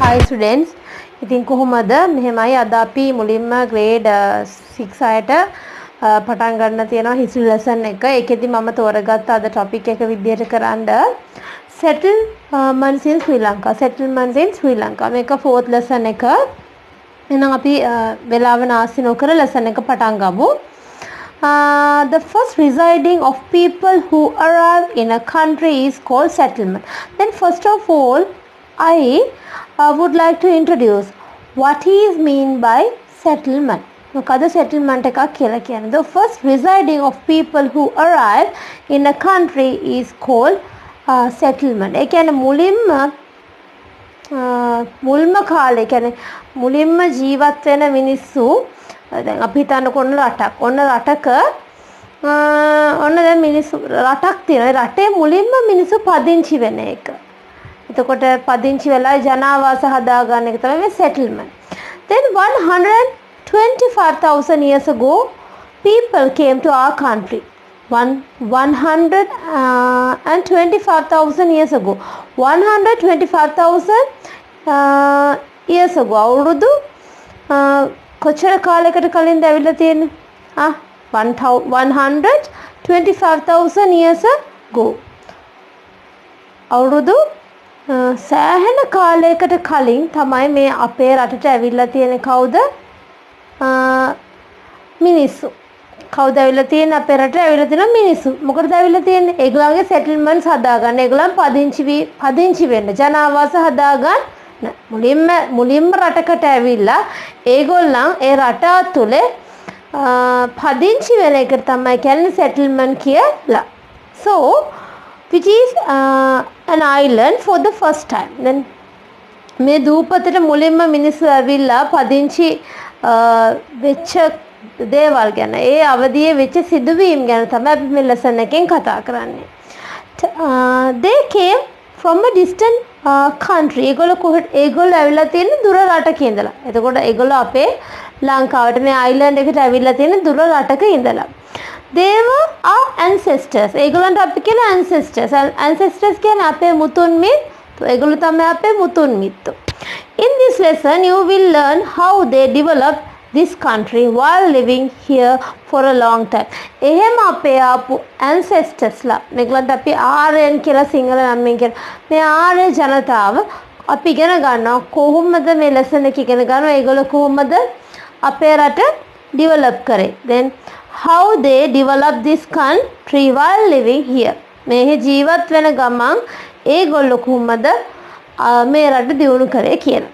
Hi students. ඉතින් කොහොමද මෙහෙමයි අද අපි මුලින්ම grade 6 අයට පටන් ගන්න තියෙනවා history lesson එක. ඒකෙදි මම තෝරගත්ත අද topic එක විදිහට කරන්න settlements in Sri Lanka. Settlements in Sri Lanka. මේක fourth lesson එක. එහෙනම් අපි වෙලාව නාස්ති නොකර lesson එක පටන් ගමු. The first residing of people who arrive in a country is called settlement. Then first of all, I would like to introduce what is mean by settlement. මොකද settlement එකක් කියලා කියන්නේ. The first residing of people who arrive in a country is called settlement. ඒ කියන්නේ මුල්ම කාලේ කියන්නේ මුලින්ම ජීවත් වෙන මිනිස්සු දැන් අපි හිතන්නකො ඔන්න රටක ඔන්න දැන් මිනිස්සු රටක් තියෙනවා. රටේ මුලින්ම මිනිස්සු පදිංචි වෙන එක. එතකොට පදිංචි වෙලා ජනාවාස හදාගන්න එක තමයි මේ settlement. Then 125,000 years ago people came to our country. 125,000 years ago. 125,000 years ago. අවුරුදු කොච්චර කාලයකට කලින්ද ඇවිල්ලා තියෙන්නේ? 125,000 years ago. අවුරුදු සෑහෙන කාලයකට කලින් තමයි මේ අපේ රටට ඇවිල්ලා තියෙන්නේ කවුද? මිනිස්සු. කවුද ඇවිල්ලා තියෙන්නේ අපේ රටට ඇවිල්ලා තියෙන මිනිස්සු. මොකටද ඇවිල්ලා තියෙන්නේ? ඒගොල්ලන්ගේ settlements හදාගන්න. ඒගොල්ලන් පදිංචි වෙන්න. ජනාවාස හදාගන්න. මුලින්ම රටකට ඇවිල්ලා ඒගොල්ලන් ඒ රට ඇතුලේ පදිංචි වෙන එක තමයි කියන්නේ settlement කියලා. So which is an island for the first time. Then මේ දූපතට මුලින්ම මිනිස්සු ඇවිල්ලා පදිංචි වෙච්ච දේවල් ගැන ඒ අවදියේ වෙච්ච සිදුවීම් ගැන තමයි අපි මේ lesson එකෙන් කතා කරන්නේ. They came from a distant country. ඒගොල්ලෝ ඇවිල්ලා තියෙන දුර රටක ඉඳලා. එතකොට ඒගොල්ලෝ අපේ ලංකාවට මේ island එකට ඇවිල්ලා තියෙන දුර රටක ඉඳලා. They were our ancestors. ඒගොල්ලන්ට අපි කියන ancestors. Ancestors කියන්නේ අපේ මුතුන් මිත්තෝ. ඒගොල්ලෝ තමයි අපේ මුතුන් මිත්තෝ. In this lesson you will learn how they developed this country while living here for a long time. එහෙම අපේ ආපු ancestors ලා මේගොල්ලන්ට අපි ආර්යයන් කියලා සිංහල නම්ෙන් කියන මේ ආර්ය ජනතාව අපි ඉගෙන ගන්නවා කොහොමද මේ lesson එක ඉගෙන ගන්නවා ඒගොල්ලෝ කොහොමද අපේ රට develop කරේ. Then how they developed this country while living here. මේ ජීවත් වෙන ගමන් ඒගොල්ලෝ කොහොමද මේ රට දියුණු කරේ කියලා.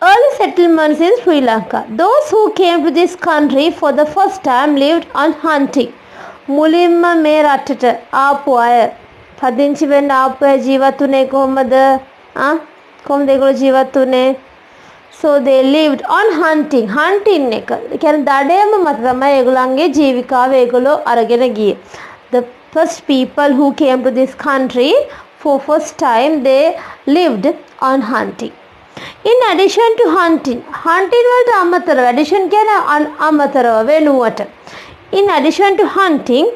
Early settlements in Sri Lanka. Those who came to this country for the first time lived on hunting. මුලින්ම මේ රටට ආපු අය පදිංචි වෙන්න ආපු අය ජීවත් වුණේ කොහොමද? කොහොමද ඒගොල්ලෝ ජීවත් වුණේ? So they lived on hunting. Hunting එක කියන්නේ දඩයම මත තමයි ඒගොල්ලන්ගේ ජීවිකාව ඒගොල්ලෝ අරගෙන ගියේ. The first people who came to this country for first time they lived on hunting. In addition to hunting වලට අමතරව addition කියන්නේ අමතරව වෙනුවට. In addition to hunting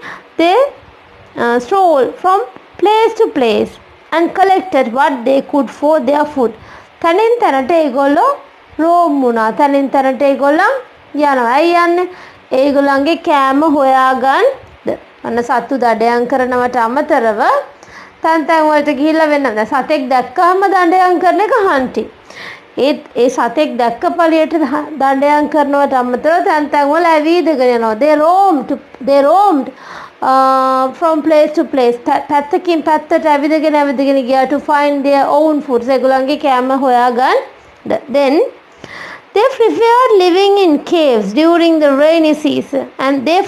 they strolled from place to place and collected what they could for their food. තනින් තනට ඒගොල්ලෝ රෝම් වුණා. තනින් තනට ඒගොල්ලන් යනවා. ඇයි යන්නේ? ඒගොල්ලන්ගේ කෑම හොයාගන්න. අන්න සතු දඩයන් කරනවට අමතරව තැන් වලට ගිහිල්ලා වෙනවා. දැන් සතෙක් දැක්කම දඩයන් කරන එක hunting. ඒ සතෙක් දැක්ක පළියට දඩයන් කරනවට අමතරව තැන් වල ඇවිදගෙන යනවා. They roamed from place to place. පැත්තකින් පැත්තට ඇවිදගෙන ගියා to find their own food. ඒගොල්ලන්ගේ කෑම හොයාගන්න. Then they preferred living in caves during the rainy season and they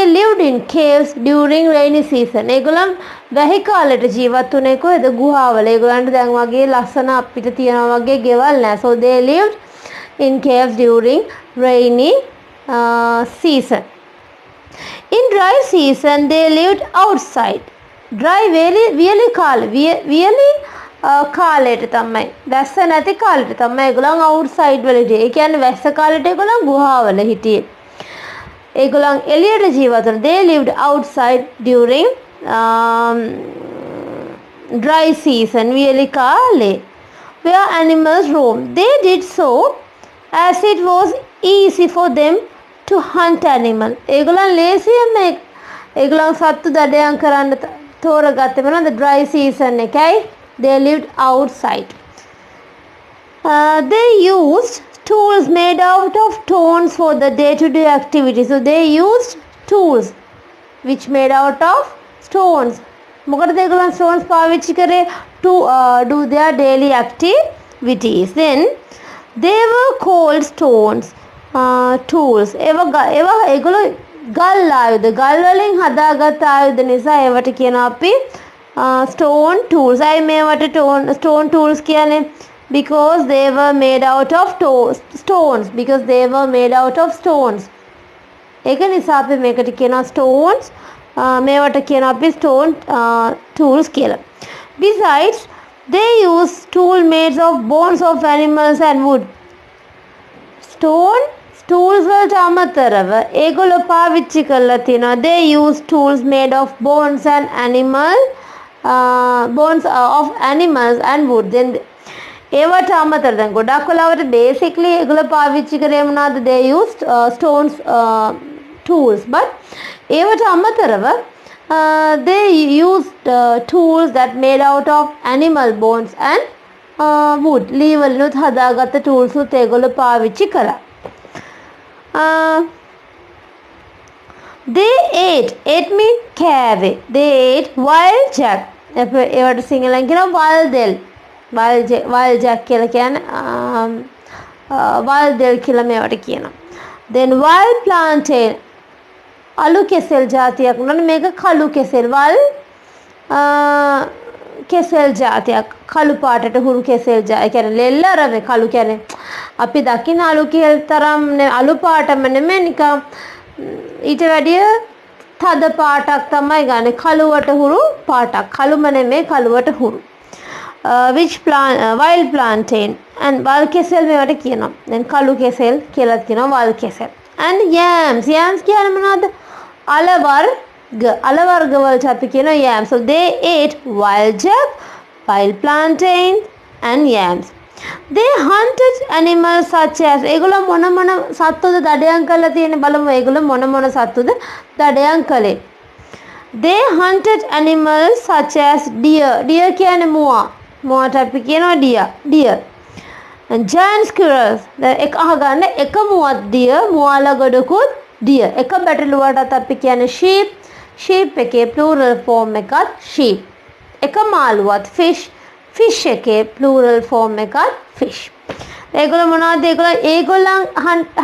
lived in caves during rainy season. ඒගොල්ලන් වැහි කාලෙට ජීවත් වුණේ කොහෙද? ගුහාවල. ඒගොල්ලන්ට දැන් වගේ ලස්සන අපිට තියනවා වගේ ගෙවල් නැහැ. So they lived in caves during rainy season. In dry season they lived outside. Dry වියලි කාලෙට තමයි. වැස්ස නැති කාලෙට තමයි ඒගොල්ලන් outside වල හිටියේ. ඒ කියන්නේ වැස්ස කාලෙට ඒගොල්ලන් ගුහාවල හිටියේ. ඒගොල්ලන් එළියට ජීවත් වුණා. They lived outside during dry season වියලි කාලේ. where animals roam. They did so as it was easy for them to hunt animal. ඒගොල්ලන් ලේසියෙන් මේ ඒගොල්ලන් සත්තු දඩයම් කරන්න තෝරගත්තේ මොනවද? dry season එකයි. They lived outside. They used tools made out of stones for the day-to-day activity. So they used tools which made out of stones. මොකටද ඒගොල්ලන් stones පාවිච්චි කරේ? To do their daily activities. Then they were called stones. Tools. ඒවා ඒගොල්ලෝ ගල් ආයුධ ගල් වලින් හදාගත් ආයුධ නිසා ඒවට කියනවා අපි stone tools. අය මේවට stone tools කියන්නේ because they were made out of stones. Because they were made out of stones. ඒක නිසා අපි මේකට කියනවා stones. මේවට කියනවා අපි stone tools කියලා. Besides, they use tool made of bones of animals and wood. Tools වලට අමතරව ඒගොල්ලෝ පාවිච්චි කරලා තියෙනවා. They use tools made of bones of animals and wood. Then ඒවට අමතර දැන් ගොඩක් වෙලාවට basically ඒගොල්ලෝ පාවිච්චි කරේ මොනවද? They used stones tools, but ඒවට අමතරව they used tools that made out of animal bones and wood. ලී වලිනුත් හදාගත්ත tools උත් ඒගොල්ලෝ පාවිච්චි කළා. They ate mean කෑවේ. They ate wild jack. ඒවට සිංහලෙන් කියනවා වල්දෙල්. wild jack කියලා කියන්නේ වල්දෙල් කියලා මේවට කියනවා. Then wild plantain. අලු කෙසෙල් జాතියක් නෝන මේක කළු කෙසෙල්. වල් කෙසෙල් జాතියක්. කළු පාටට හුරු කෙසෙල් ඒ කියන්නේ ලෙල්ලර මේ කළු කියන්නේ අපි දකින අලු කෙල් තරම් අලු පාටම නෙමෙයි නිකන් ඊට වැඩිය තද පාටක් තමයි ගන්නේ. කළුවට හුරු පාටක්. කළුම නෙමෙයි කළුවට හුරු. Which plant wild plantain and wal kesel මේවට කියනවා. then කළු කෙසෙල් කියලා කියනවා වල් කෙසෙල්. and yams කියන්නේ මොනවද? අල වර්ග වලට අපි කියනවා yams. so they ate wild jack, wild plantain and yams. They hunted animals such as ඒගොල්ලෝ මොන සත්තුද දඩයම් කරලා තියෙන්නේ බලමු. ඒගොල්ලෝ මොන සත්තුද දඩයම් කළේ? They hunted animals such as deer කියන්නේ මුවාට අපි කියනවා deer. and giant squirrels එක අහගන්න එක මුවත් deer මුවාලා ගොඩකුත් deer. එක බැටළුවටත් අපි කියන්නේ sheep එකේ plural form එකත් sheep. එක මාළුවත් fish එකේ plural form එකත් fish. ඒගොල්ලෝ මොනවද? ඒගොල්ලන්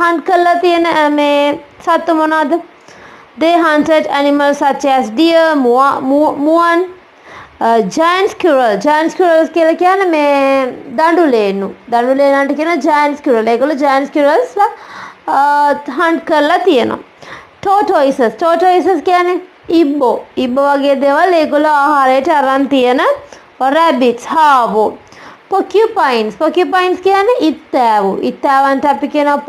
hunt කරලා තියෙන මේ සත්තු මොනවද? They hunted animals such as deer, Muwan, giant squirrels කියලා කියන්නේ මේ දඬුලේනන්ට කියන giant squirrel. ඒගොල්ලෝ giant squirrels hunt කරලා තියෙනවා. tortoises කියන්නේ ඉබ්බෝ වගේ දේවල් ඒගොල්ලෝ ආහාරයට අරන් තියෙන. rabbits හාවෝ. porcupines කියන්නේ ඉත්තෑවන්ට අපි කියනවා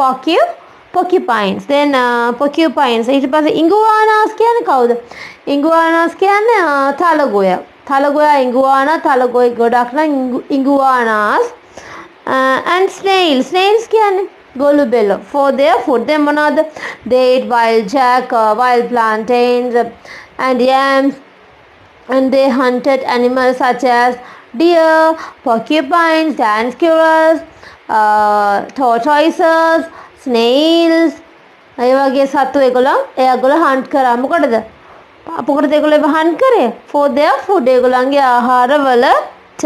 porcupines. then porcupines ඊට පස්සේ iguanas කියන්නේ කවුද? iguanas කියන්නේ තලගොයා තලගොයි ගොඩක් නම් iguanas. and snails කියන්නේ ගොළු බෙල්ලෝ. for their food then මොනවද? they ate wild jack, wild plantains and yams. and they hunted animals such as deer, porcupines, giant squirrels, tortoises, snails. ඒ වගේ සත්තු ඒගොල්ලෝ hunt කරා. මොකටද ඒගොල්ලෝ hunt කරේ? for their food. ඒගොල්ලන්ගේ ආහාර වලට.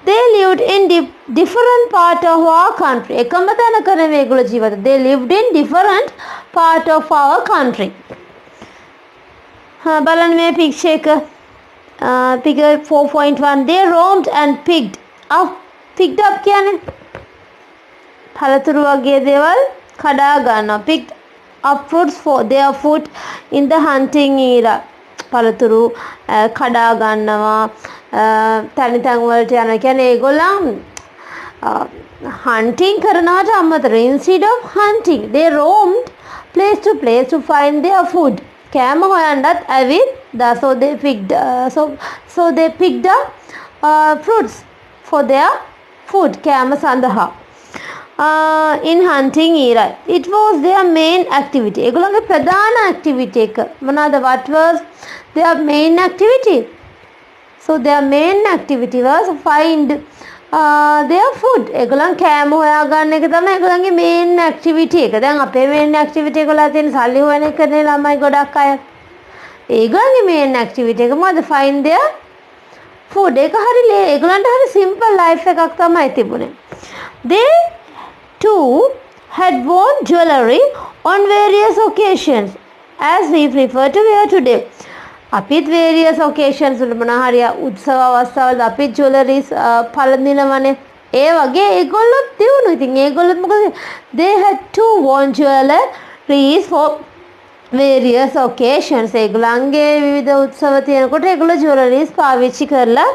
they lived in different part of our country. එකම තැනක නෙවෙයි ඒගොල්ලෝ ජීවත්. they lived in different part of our country. බලන්න මේ picture එක. figure 4.1. they roamed and picked up කියන්නේ පළතුරු වගේ දේවල් කඩා ගන්නවා. picked up fruits for their food in the hunting era. පළතුරු කඩා ගන්නවා තනි තැන් වලට යනවා කියන්නේ ඒගොල්ලන් hunting කරනවට අමතරව instead of hunting they roamed place to place to find their food. කෑම හොයන්නත් ඇවිත් so they picked up fruits for their food කෑම සඳහා in hunting era it was their main activity ඒගොල්ලන්ගේ ප්‍රධාන activity එක මොනවාද what was their main activity so their main activity was find their food ඒගොල්ලන් කෑම හොයාගන්න එක තමයි ඒගොල්ලන්ගේ main activity එක දැන් අපේ main activity එක වල තියෙන සල්ලි හොයන එකනේ ළමයි ගොඩක් අය ඒගොල්ලන්ගේ main activity එක මොකද find their food ඒක හරි ඒගොල්ලන්ට හරි simple life එකක් තමයි තිබුණේ they too had worn jewelry on various occasions as we prefer to wear today අපිත් various occasions වල මොන හරි උත්සව අවස්ථාවල අපිත් jewelries පළඳිනවනේ ඒ වගේ ඒගොල්ලොත් තියුණු ඉතින් ඒගොල්ලොත් මොකද they had to worn jewelries for various occasions ඒගොල්ලන්ගේ විවිධ උත්සව තියෙනකොට ඒගොල්ලෝ jewelries පාවිච්චි කරලා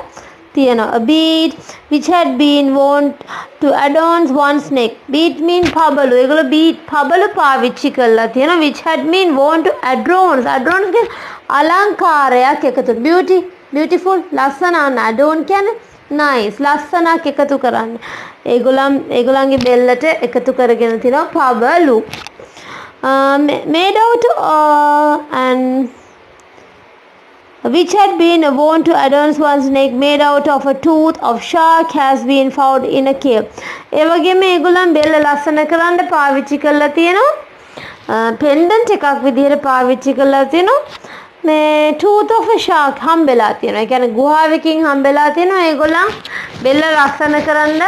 තියෙනවා a bead which had been worn to adorn one's neck bead mean පබළු ඒගොල්ලෝ bead පබළු පාවිච්චි කරලා තියෙනවා which had been worn to adorn කියන්නේ අලංකාරයක් එකතු beautiful ලස්සන adorn කියන්නේ nice ලස්සනක් එකතු කරන්න ඒගොල්ලන්ගේ බෙල්ලට එකතු කරගෙන තියෙනවා පබළු made out and which had been worn to adorn one's neck made out of a tooth of shark has been found in a cave ඒ වගේම ඒගොල්ලන් බෙල්ල ලස්සන කරන්න පාවිච්චි කරලා තියෙනවා pendant එකක් විදිහට පාවිච්චි කරලා තියෙනවා මේ tooth of a shark හම්බෙලා තියෙනවා ඒ කියන්නේ ගුහාවකින් හම්බෙලා තියෙනවා ඒගොල්ලන් බෙල්ල ලස්සන කරන්න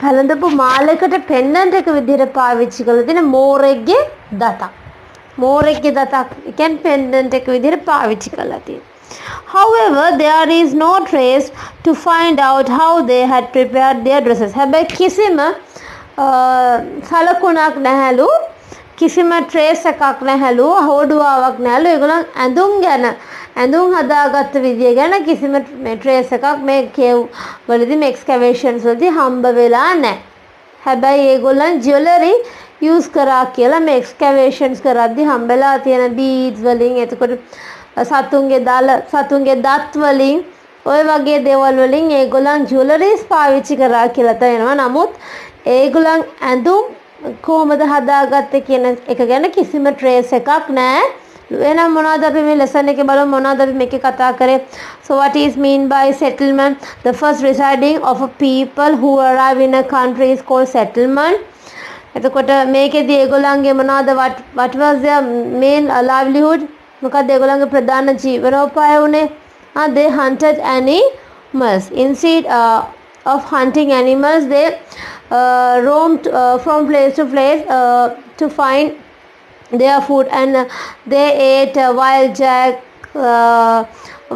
පැලඳපු මාලයකට pendant එක විදිහට පාවිච්චි කරලා තියෙන මෝරෙක්ගේ දතක් ඒ කියන්නේ pendant එක විදිහට පාවිච්චි කරලා තියෙනවා however there is no trace to find out how they had prepared their dresses හැබැයි කිසිම සලකුණක් නැහැලු කිසිම trace එකක් නැහැලු හොඩුවාවක් නැහැලු ඒගොල්ලන් ඇඳුම් හදාගත්ත විදිය ගැන කිසිම trace එකක් මේ cave වලදී excavations වලදී හම්බ වෙලා නැහැ හැබැයි ඒගොල්ලන් jewelry use කරා කියලා මේ excavations කරද්දී හම්බෙලා තියෙන beads වලින් එතකොට සතුන්ගේ දත් වලින් ඔය වගේ දේවල් වලින් ඒගොල්ලන් jewelries පාවිච්චි කරා කියලා තේනවා නමුත් ඒගොල්ලන් ඇඳුම් කොහොමද හදාගත්තේ කියන එක ගැන කිසිම trace එකක් නැහැ එහෙනම් මොනවද අපි මේ lesson එකේ බලමු මොනවද අපි මේකේ කතා කරේ so what is mean by settlement the first residing of a people who arrive in a country is called settlement එතකොට මේකේදී ඒගොල්ලන්ගේ මොනවද what was their main livelihood මොකද ඒගොල්ලන්ගේ ප්‍රධාන ජීවනෝපාය උනේ they hunted animals instead of hunting animals they roamed from place to place to find their food and they ate wild jack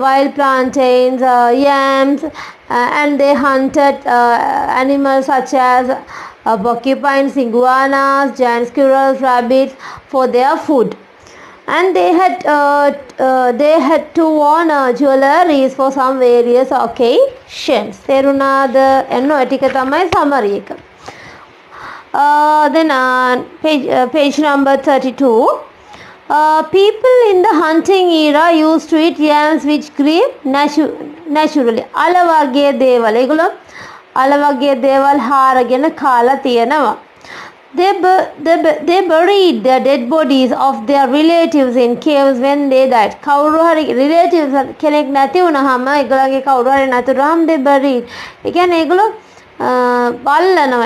wild plantains yams and they hunted animals such as porcupines iguanas giant squirrels rabbits for their food and they had to own jewelries for some various occasions තේරුණාද එන්න ඔය ටික තමයි summary එක then page number 32 people in the hunting era used to eat yams which grew naturally අල වගේ දේවල් ඒගොල්ලෝ අල වගේ දේවල් හාරගෙන කාලා තියෙනවා they buried their dead bodies of their relatives in caves when they died කවුරු හරි relatives කෙනෙක් නැති වුණාම ඒගොල්ලන්ගේ කවුරු හරි නැතුනහම they buried ඒ කියන්නේ ඒගොල්ලෝ බල්ලනවා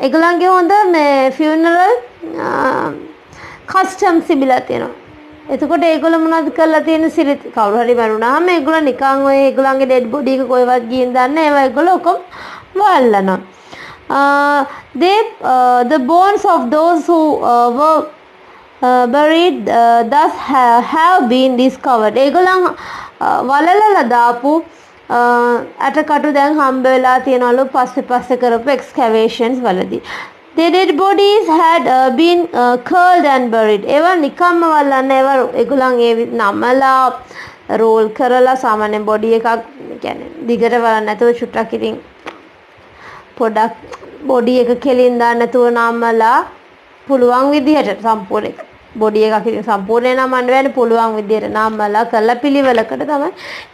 ඒගොල්ලන්ගේ හොඳ මේ funeral customs තිබිලා තියෙනවා එතකොට ඒගොල්ලෝ මොනවද කරලා තියෙන්නේ සිරිත කවුරු හරි මරුණාම ඒගොල්ලෝ නිකන් ඔය ඒගොල්ලන්ගේ dead body එක කොහෙවත් ගිහින් දන්නේ ඒවා ඒගොල්ලෝ ඔක්කොම වල්ලනවා the bones of those who were buried thus have been discovered ඒගොල්ලන් වලලලා දාපු අටකටු දැන් හම්බ වෙලා තියෙනවලු පස්සේ කරපු excavations වලදී their dead bodies had been curled and buried ඒවා නිකම්ම වල්ලන්න ඒවා ඒගොල්ලන් ඒ නමලා roll කරලා සාමාන්‍ය body එකක් කියන්නේ දිගට වලන්න නැතුව චුට්ටක් ඉතින් පොඩක් බොඩි එක කෙලින් දාන්න නැතුව නම්මලා පුළුවන් විදිහට සම්පූර්ණ බොඩි එකක් ඉතින් සම්පූර්ණ නමන්න බෑනේ පුළුවන් විදිහට නම්මලා කරලා පිළිවෙලකට තමයි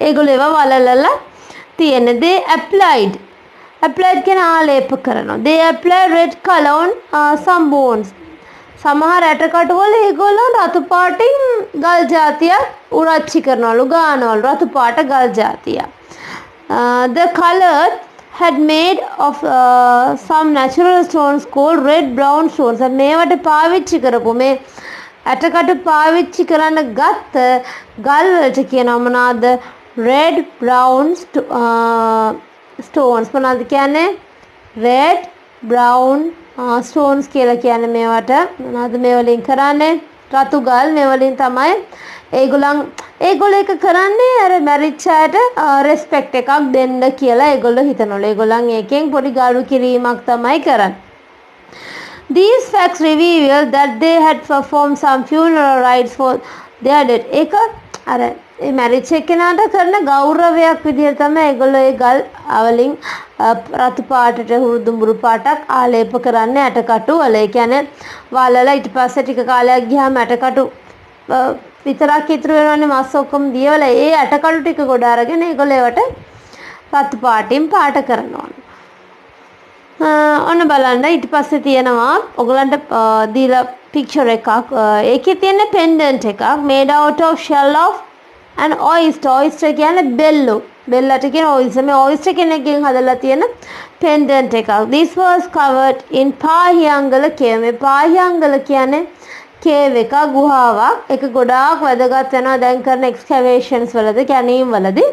ඒගොල්ලෝ ඒවා වලලලා තියෙන්නේ they applied applied කියන ආලේප කරනවා. They applied red color on some bones. සමහර ඇටකටුවල ඒගොල්ලෝ රතු පාටින් ගල් జాතියක් උරච්චි කරනවලු ගානවලු රතු පාට ගල් జాතියක්. The color had made of some natural stones called red brown stones. මේවට පාවිච්චි කරපු මේ ඇටකටු පාවිච්චි කරන්න ගත්ත ගල් වලට කියනවා මොනවාද? red brown stones. මොනවද කියන්නේ? red brown stones කියලා කියන්නේ මේවට. මොනවද මේ වලින් කරන්නේ? රතු ගල් මේ වලින් තමයි ඒගොල්ලෝ එක කරන්නේ අර මැරිච්ච අයට රෙස්පෙක්ට් එකක් දෙන්න කියලා ඒගොල්ලෝ හිතනවලු. ඒගොල්ලන් එකෙන් පොඩි ගාඩු කිරීමක් තමයි කරන්නේ. These facts reveal that they had performed some funeral rites for their dead. ඒක අර ඒ මැරිච්ච කෙනාට කරන ගෞරවයක් විදිහට තමයි ඒගොල්ලෝ ඒ ගල් වලින් රතු පාටට හුරුදුඹුරු පාටක් ආලේප කරන්නේ ඇටකටු වල. ඒ කියන්නේ වලලා ඊට පස්සේ ටික කාලයක් ගියාම ඇටකටු විතරක් ඉතුරු වෙනවනේ මස් ඔක්කොම දියවල ඒ ඇටකටු ටික ගොඩ අරගෙන ඒගොල්ලෝ ඒවට රතු පාටින් පාට කරනවා. ඔන්න බලන්න ඊට පස්සේ තියෙනවා ඔයගලන්ට දීලා picture එකක්. ඒකේ තියෙන pendant එකක් made out of shell of an oyster. oyster කියන්නේ බෙල්ලු. බෙල්ලට කියන oyster. මේ oyster කෙනෙක්ගෙන් හදලා තියෙන pendant එකක්. This was covered in Pahiyangala cave. මේ පාහියංගල කියන්නේ cave එක ගුහාවක්. ඒක ගොඩාක් වැදගත් වෙනවා දැන් කරන excavations වලදී කැණීම් වලදී.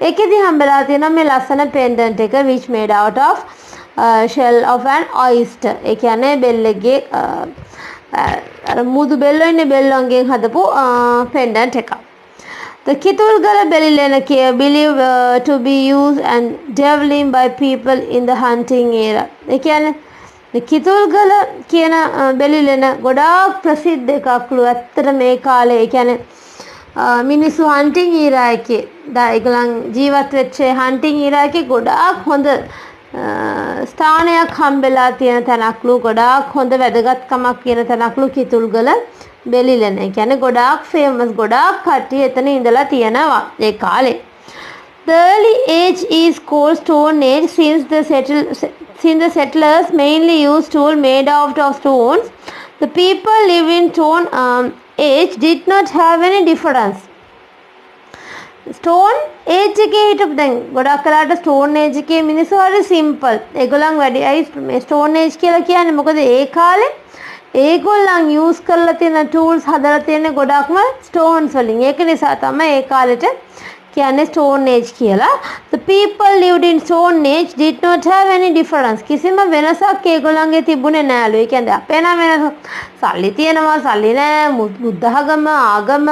ඒකෙදි හම්බෙලා තියෙනවා මේ ලස්සන pendant එක which made out of shell of an oyster. ඒ කියන්නේ බෙල්ලගේ අර මුදු බෙල්ලෝ ඉන්නේ බෙල්ලන්ගෙන් හදපු pendant එකක්. The Kitulgala Belilena cave believed to be used and developed by people in the hunting era. ඒ කියන්නේ කිතුල්ගල කියන බෙලිලෙන ගොඩාක් ප්‍රසිද්ධ එකක්ලු. ඇත්තට මේ කාලේ ඒ කියන්නේ මිනිස්සු හන්ටින් ඊරා එකේ ඒගොල්ලන් ජීවත් වෙච්ච හන්ටින් ඊරා එකේ ගොඩාක් හොඳ ස්ථානයක් හම්බෙලා තියෙන තැනක්ලු. ගොඩාක් හොඳ වැදගත්කමක් කියන තැනක්ලු කිතුල්ගල බෙලිලෙන. ඒ කියන්නේ ගොඩාක් ෆේමස් ගොඩාක් කට්ටිය එතන ඉඳලා තියෙනවා ඒ කාලේ. The early age is called Stone Age since the settlers mainly used tools made out of stones. The people lived in Stone Age did not have any difference. Stone Age එකේ හිටපු දැන් ගොඩක් කලකට Stone Age එකේ මිනිස්සු හරි simple. ඒගොල්ලන් වැඩි මේ Stone Age කියලා කියන්නේ මොකද ඒ කාලේ ඒගොල්ලන් යූස් කරලා තියෙන tools හදලා තියෙන ගොඩක්ම stones වලින්. ඒක නිසා තමයි ඒ කාලෙට කියන්නේ Stone Age කියලා. The people lived in Stone Age did not have any difference. කිසිම වෙනසක් ඒගොල්ලන්ගේ තිබුණේ නෑලු. ඒ කියන්නේ අපේ නම් වෙනස සල්ලි තියෙනවා සල්ලි නෑ බුද්ධ ආගම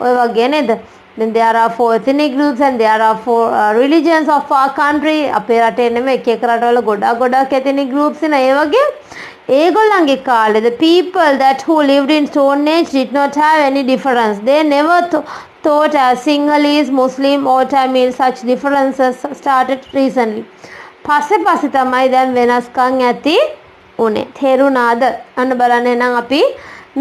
ඔය වගේ නේද? Then there are 4 ethnic groups and there are 4 religions of our country. අපේ රටේ නෙමෙයි එක රටවල ගොඩක් ethnic groups ඉන්න ඒ වගේ ඒගොල්ලන්ගේ කාලේ the people that who lived in Stone Age did not have any difference. They never thought as Sinhalese, Muslim or Tamil. Such differences started recently. පස්සේ තමයි දැන් වෙනස්කම් ඇති උනේ. තේරුණාද? අන්න බලන්න එහෙනම් අපි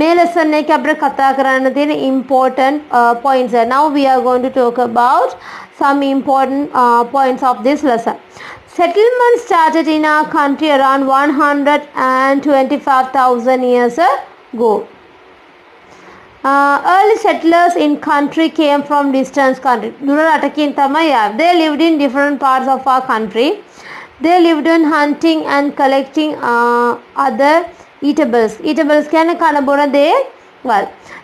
මේ lesson එකේ අපිට කතා කරන්න තියෙන important points. Now we are going to talk about some important points of this lesson. Settlement started in our country around 125,000 years ago. Early settlers in country came from distant country. They lived in different parts of our country. They lived in hunting and collecting other eatables. Eatables can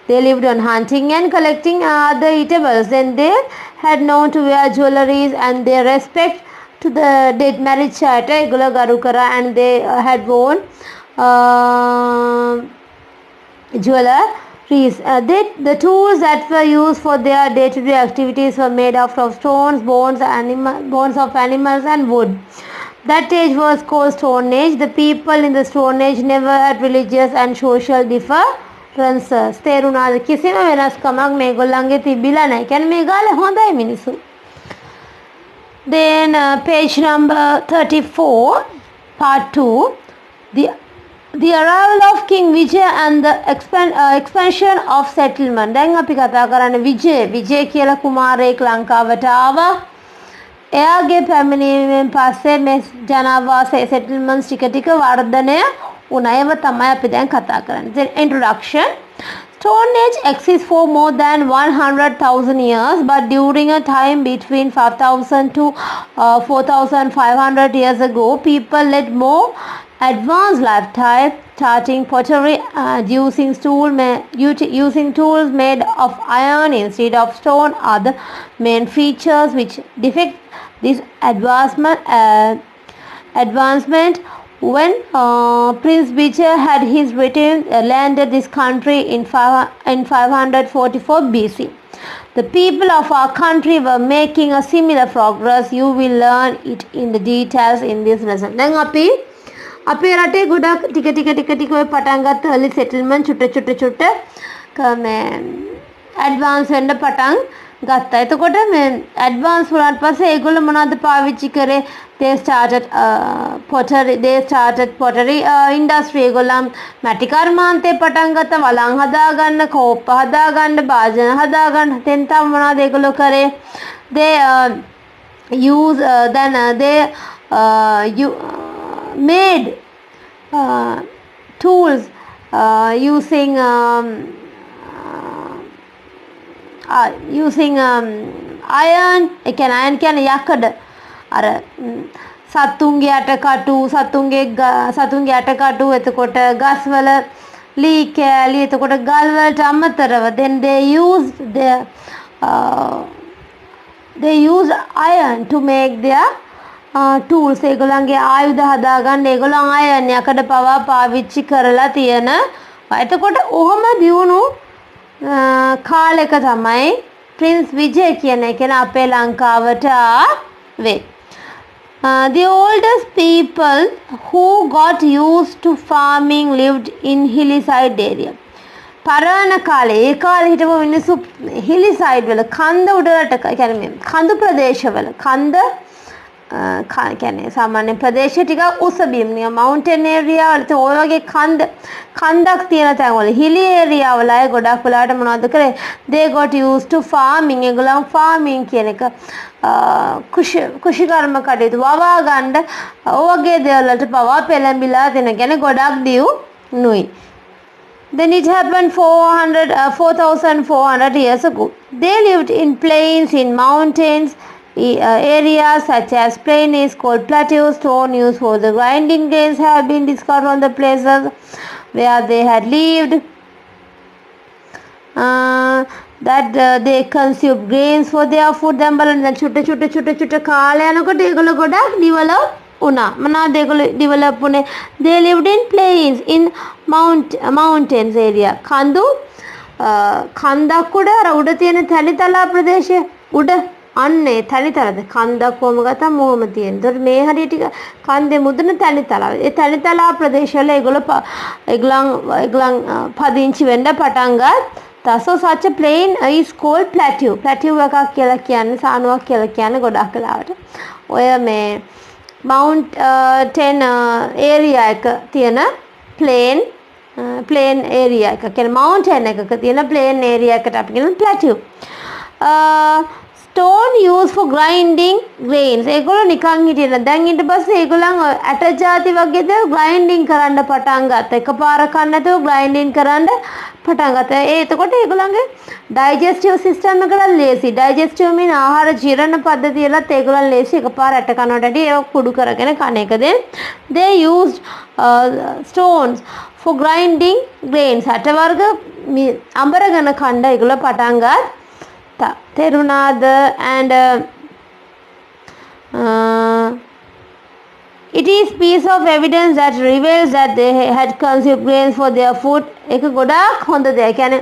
they lived on hunting and collecting other eatables. Then they had known to wear jewelries and their respect to the dead married child and they had worn jewelries. The tools that were used for their day-to-day activities were made out of stones, bones of animals and wood. That age was called Stone Age. The people in the Stone Age never had religious and social differences. තේරුණාද? කිසිම වෙනස්කමක් මේගොල්ලන්ගේ තිබිලා නැහැ. කියන්නේ මේ ගාලේ හොඳයි මිනිස්සු. Then page number 34, part 2, the arrival of King Vijay and the expansion of settlement. දැන් අපි කතා කරන්නේ විජය කියලා කුමාරයෙක් ලංකාවට ආවා. එයාගේ පැමිණීමෙන් පස්සේ මේ ජනාවාස settlements ටික ටික වර්ධනය වුණා. ඒව තමයි අපි දැන් කතා කරන්නේ. Then introduction. Stone Age exists for more than 100,000 years, but during a time between 5,000 to 4,500 years ago, people led more advanced lifestyle, starting pottery and using tools made of iron instead of stone are the main features which depict this advancement. When Prince Vijay had his return landed this country in 544 BC. The people of our country were making a similar progress. You will learn it in the details in this lesson. දැන් අපි අපේ රටේ ගොඩක් ටික ඔය පටන් ගත්ත early settlement චුට්ට මේ ඇඩ්වාන්ස් වෙන්න පටන් ගත්තා. එතකොට මේ ඇඩ්වාන්ස් වුණාට පස්සේ ඒගොල්ලෝ මොනවද පාවිච්චි කරේ? they started pottery industry. ඒගොල්ලන් මැටි කර්මාන්තේ පටන් ගත්තා. වලං හදාගන්න, කෝප්ප හදාගන්න, භාජන හදාගන්න. then තව මොනවද ඒගොල්ලෝ කරේ? they made tools using iron. ඒ කියන්නේ iron කියන්නේ යකඩ. අර සතුන්ගේ අටකටු, සතුන්ගේ අටකටු, එතකොට ගස්වල ලී කෑලි, එතකොට ගල් වලට අමතරව then they used iron to make their tools. ඒගොල්ලන්ගේ ආයුධ හදාගන්න ඒගොල්ලන් iron යකඩ පවා පාවිච්චි කරලා තියෙනවා. එතකොට ඔහොම දියුණු කාලෙක තමයි Prince Vijay කියන එක අපේ ලංකාවට ආවේ. The oldest people who got used to farming lived in hillside area. පරණ කාලේ ඒ කාලේ හිටපු මිනිස්සු hillside වල කන්ද උඩරට කියන්නේ කඳු ප්‍රදේශවල කියන්නේ සාමාන්‍ය ප්‍රදේශ ටිකක් උස බිම් නිකන් mountain area වල ඔය වගේ කන්දක් තියෙන තැන්වල hilly area වල අය ගොඩක් වෙලාවට මොනවද කරේ? they got used to farming. ඒගොල්ලන් farming කියන එක කෘෂිකර්ම කටයුතු වවා ගන්න ඔය වගේ දේවල් වලට පවා පෙළඹිලා තියෙන කියන්නේ ගොඩක් දියුණුයි. Then it happened 4,400 years ago. They lived in plains, in mountains areas such as plain is called plateau. Stone used for the grinding grains have been discovered on the places where they had lived. That they consume grains for their food. දැන් බලන්න දැන් චුට්ට කාලය යනකොට ඒගොල්ලෝ ගොඩක් develop වුණා. මොනවද ඒගොල්ලෝ develop වුණේ? they lived in plains, in mountains area. කන්දක් උඩ අර උඩ තියෙන තැනිතලා ප්‍රදේශය උඩ අන්නේ තැනිතලද කන්දක් කොහම ගත්තා මොහොම තියෙන. ඒතකොට මේ හරිය ටික කන්දේ මුදුන තැනිතලා. ඒ තැනිතලා ප්‍රදේශවල ඒගොල්ලන් පදිංචි වෙන්න පටන් ගත්තා. So such a plain is called plateau. Plateau එකක් කියලා කියන්නේ සානුවක් කියලා කියන්නේ ගොඩක් වෙලාවට. ඔය මේ mountain area එක තියෙන plain area එක කියන්නේ mountain එකක තියෙන plain area එකට අපි කියන plateau. Stone used for grinding grains. ඒගොල්ලෝ නිකන් හිටියන. දැන් ඊට පස්සේ ඒගොල්ලන් ඇට ಜಾති වගේ දේ grinding කරන්න පටන් ගත්තා. එකපාර කන්න නැතුව grinding කරන්න පටන් ගත්තා. එතකොට ඒගොල්ලන්ගේ digestive system එකට ලේසි. digestive mean ආහාර ජීර්ණ පද්ධතියලත් ඒගොල්ලන් ලේසි. එකපාර ඇට කනවට වඩා ඒක කුඩු කරගෙන කන එක. they used stones for grinding grains. ඇට වර්ග අඹරගෙන කන්න ඒගොල්ලෝ පටන් ගත්තා. තෙරුණාද and it is piece of evidence that reveals that they had consumed grains for their food. ඒක ගොඩාක් හොඳ දෙයක්. කියන්නේ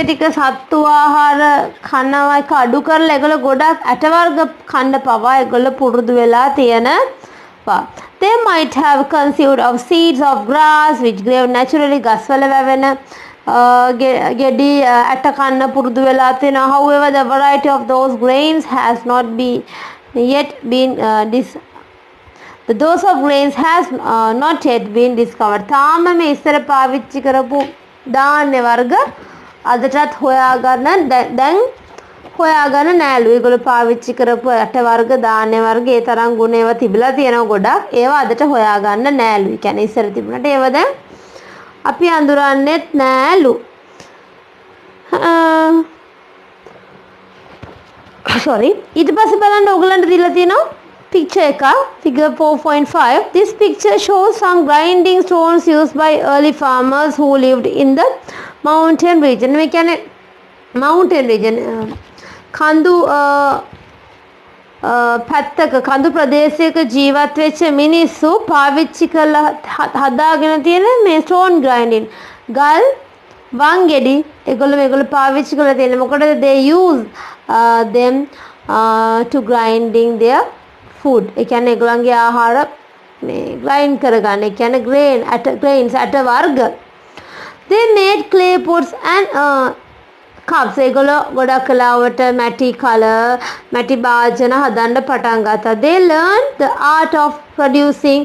ටික සත්තු ආහාර කනවා එක අඩු කරලා ඒගොල්ලෝ ගොඩාක් ඇට වර්ග කන්න පවා ඒගොල්ලෝ පුරුදු වෙලා තියෙනවා. They might have consumed of seeds of grass which grew naturally. ගස්වල වැවෙන ගෙඩි ඇට කන්න පුරුදු වෙලා තියෙනවා. However, the variety of those grains has not yet been the dose of grains has not yet been discovered. තාම මේ ඉස්සර පාවිච්චි කරපු ධාන්‍ය වර්ග අදටත් හොයාගන්න දැන් හොයාගන්න නෑලු. ඒගොල්ලෝ පාවිච්චි කරපු ඇට වර්ග, ධාන්‍ය වර්ග, ඒ තරම් ගුණ ඒවා තිබිලා තියෙනවා ගොඩක්. ඒවා අදට හොයාගන්න නෑලු. ඒ කියන්නේ ඉස්සර තිබුණාට ඒව දැන් අපි අඳුරන්නෙත් නෑලු. sorry. ඊට පස්සේ බලන්න ඕගලන්ට දීලා තියෙනවා picture එක figure 4.5. This picture shows some grinding stones used by early farmers who lived in the mountain region. මේ කියන්නේ mountain region කඳු පැත්තක කඳු ප්‍රදේශයක ජීවත් වෙච්ච මිනිස්සු පාවිච්චි කරලා හදාගෙන තියෙන මේ stone grinding ගල් වන් ගෙඩි ඒගොල්ලෝ පාවිච්චි කරලා තියෙන මොකටද they use them to grinding their food. ඒ කියන්නේ ඒගොල්ලන්ගේ ආහාර මේ grind කරගන්න. ඒ කියන්නේ grains අට වර්ග. They made clay pots and cups. ඒගොල්ලෝ ගොඩක් කලාවට මැටි මැටි භාජන හදන්න පටන් ගත්තා. They learned the art of producing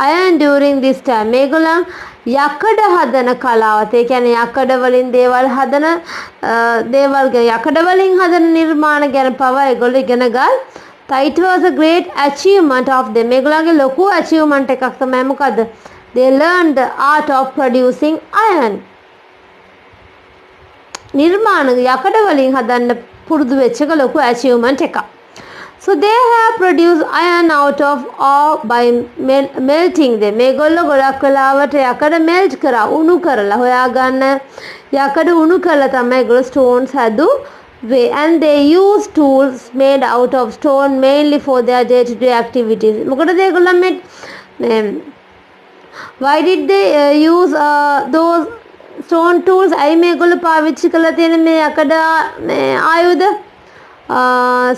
iron during this time. මේගොල්ලන් යකඩ හදන කලාවත් ඒ කියන්නේ යකඩ වලින් දේවල් හදන යකඩ වලින් හදන නිර්මාණ ගැන පවා ඒගොල්ලෝ ඉගෙන ගත්තා. It was a great achievement of them. මේගොල්ලන්ගේ ලොකු achievement එකක් තමයි මොකද්ද? They learned the art of producing iron. නිර්මාණ යකඩ වලින් හදන්න පුරුදු වෙච්ච එක ලොකු achievement එකක්. So they have produced iron out of ore by melting them. මේගොල්ලෝ ගොඩක් වෙලාවට යකඩ melt කරා උණු කරලා හොයාගන්න යකඩ උණු කරලා තමයි ඒගොල්ලෝ stones හැදුවේ. And they use tools made out of stone mainly for their day-to-day activities. මොකටද ඒගොල්ලෝ මේ why did they use those stone tools? අයි මේගොල්ලෝ පාවිච්චි කරලා තියෙන මේ යකඩ මේ ආයුධ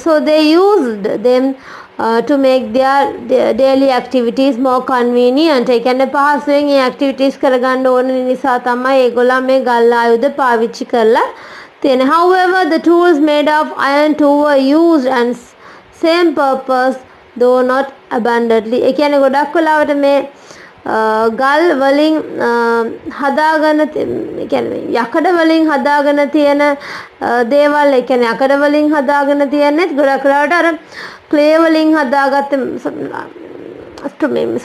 so they used them to make their daily activities more convenient. ඒ කියන්නේ පහසුවෙන් මේ activities කරගන්න ඕන නිසා තමයි ඒගොල්ලෝ මේ ගල් ආයුධ පාවිච්චි කරලා තියෙන්නේ. However, the tools made of iron too were used and same purpose though not abundantly. ඒ කියන්නේ ගොඩක් වෙලාවට මේ ගල් වලින් හදාගෙන ඒ කියන්නේ යකඩ වලින් හදාගෙන තියෙන දේවල් ඒ කියන්නේ යකඩ වලින් හදාගෙන තියෙන්නේ ගොඩක් වෙලාවට අර ක්ලේ වලින් හදාගත්ත